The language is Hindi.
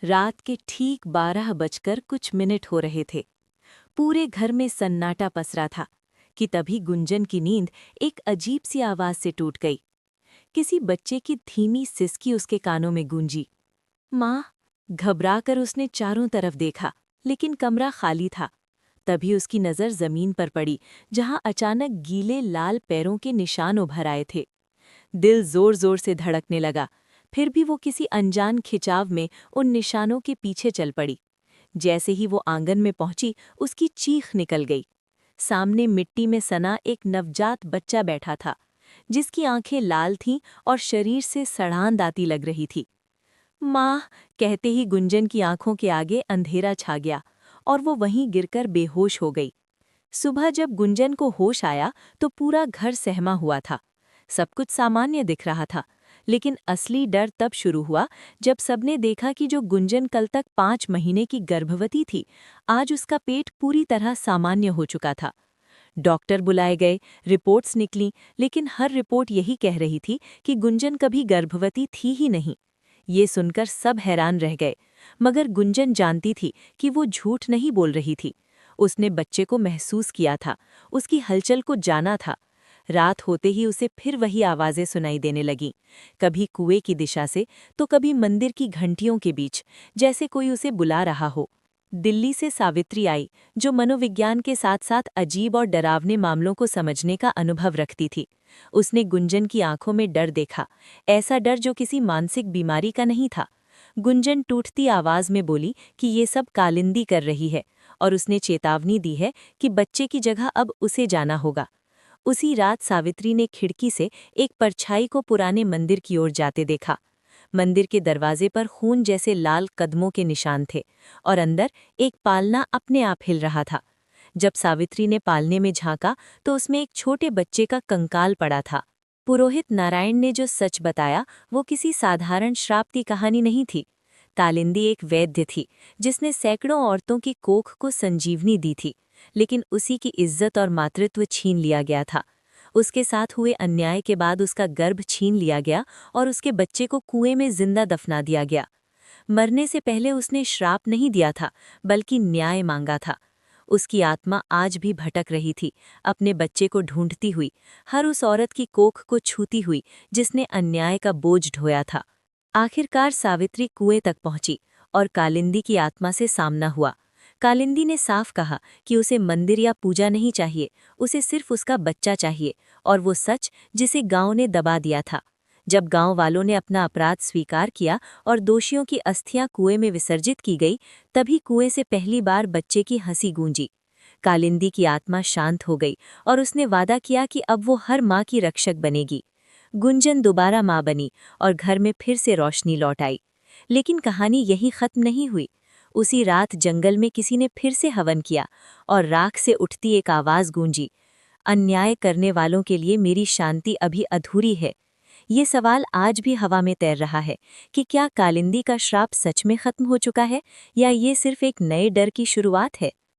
रात के ठीक 12 बजकर कुछ मिनट हो रहे थे। पूरे घर में सन्नाटा पसरा था कि तभी गुंजन की नींद एक अजीब सी आवाज से टूट गई। किसी बच्चे की धीमी सिसकी उसके कानों में गूंजी। माँ! घबराकर उसने चारों तरफ देखा, लेकिन कमरा खाली था। तभी उसकी नज़र जमीन पर पड़ी, जहां अचानक गीले लाल पैरों के निशान उभर आए थे। दिल जोर जोर से धड़कने लगा। फिर भी वो किसी अनजान खिंचाव में उन निशानों के पीछे चल पड़ी। जैसे ही वो आंगन में पहुंची, उसकी चीख निकल गई। सामने मिट्टी में सना एक नवजात बच्चा बैठा था, जिसकी आंखें लाल थीं और शरीर से सड़ांध आती लग रही थी। माँ! कहते ही गुंजन की आंखों के आगे अंधेरा छा गया और वो वहीं गिरकर बेहोश हो गई। सुबह जब गुंजन को होश आया तो पूरा घर सहमा हुआ था। सब कुछ सामान्य दिख रहा था, लेकिन असली डर तब शुरू हुआ जब सबने देखा कि जो गुंजन कल तक 5 महीने की गर्भवती थी, आज उसका पेट पूरी तरह सामान्य हो चुका था। डॉक्टर बुलाए गए, रिपोर्ट्स निकलीं, लेकिन हर रिपोर्ट यही कह रही थी कि गुंजन कभी गर्भवती थी ही नहीं। ये सुनकर सब हैरान रह गए, मगर गुंजन जानती थी कि वो झूठ नहीं बोल रही थी। उसने बच्चे को महसूस किया था, उसकी हलचल को जाना था। रात होते ही उसे फिर वही आवाज़ें सुनाई देने लगीं, कभी कुएं की दिशा से तो कभी मंदिर की घंटियों के बीच, जैसे कोई उसे बुला रहा हो। दिल्ली से सावित्री आई, जो मनोविज्ञान के साथ साथ अजीब और डरावने मामलों को समझने का अनुभव रखती थी। उसने गुंजन की आंखों में डर देखा, ऐसा डर जो किसी मानसिक बीमारी का नहीं था। गुंजन टूटती आवाज में बोली कि ये सब कालिंदी कर रही है, और उसने चेतावनी दी है कि बच्चे की जगह अब उसे जाना होगा। उसी रात सावित्री ने खिड़की से एक परछाई को पुराने मंदिर की ओर जाते देखा। मंदिर के दरवाजे पर खून जैसे लाल कदमों के निशान थे, और अंदर एक पालना अपने आप हिल रहा था। जब सावित्री ने पालने में झांका तो उसमें एक छोटे बच्चे का कंकाल पड़ा था। पुरोहित नारायण ने जो सच बताया वो किसी साधारण श्राप की कहानी नहीं थी। कालिंदी एक वैद्य थी, जिसने सैकड़ों औरतों की कोख को संजीवनी दी थी, लेकिन उसी की इज्जत और मातृत्व छीन लिया गया था। उसके साथ हुए अन्याय के बाद उसका गर्भ छीन लिया गया और उसके बच्चे को कुएं में जिंदा दफना दिया गया। मरने से पहले उसने श्राप नहीं दिया था, बल्कि न्याय मांगा था। उसकी आत्मा आज भी भटक रही थी, अपने बच्चे को ढूंढती हुई, हर उस औरत की कोख को छूती हुई जिसने अन्याय का बोझ ढोया था। आखिरकार सावित्री कुएं तक पहुंची और कालिंदी की आत्मा से सामना हुआ। कालिंदी ने साफ कहा कि उसे मंदिर या पूजा नहीं चाहिए, उसे सिर्फ उसका बच्चा चाहिए, और वो सच जिसे गांव ने दबा दिया था। जब गांव वालों ने अपना अपराध स्वीकार किया और दोषियों की अस्थियां कुएं में विसर्जित की गई, तभी कुएं से पहली बार बच्चे की हंसी गूंजी। कालिंदी की आत्मा शांत हो गई और उसने वादा किया कि अब वो हर माँ की रक्षक बनेगी। गुंजन दोबारा माँ बनी और घर में फिर से रोशनी लौट आई। लेकिन कहानी यहीं खत्म नहीं हुई। उसी रात जंगल में किसी ने फिर से हवन किया और राख से उठती एक आवाज गूंजी, अन्याय करने वालों के लिए मेरी शांति अभी अधूरी है। ये सवाल आज भी हवा में तैर रहा है कि क्या कालिंदी का श्राप सच में खत्म हो चुका है, या ये सिर्फ एक नए डर की शुरुआत है।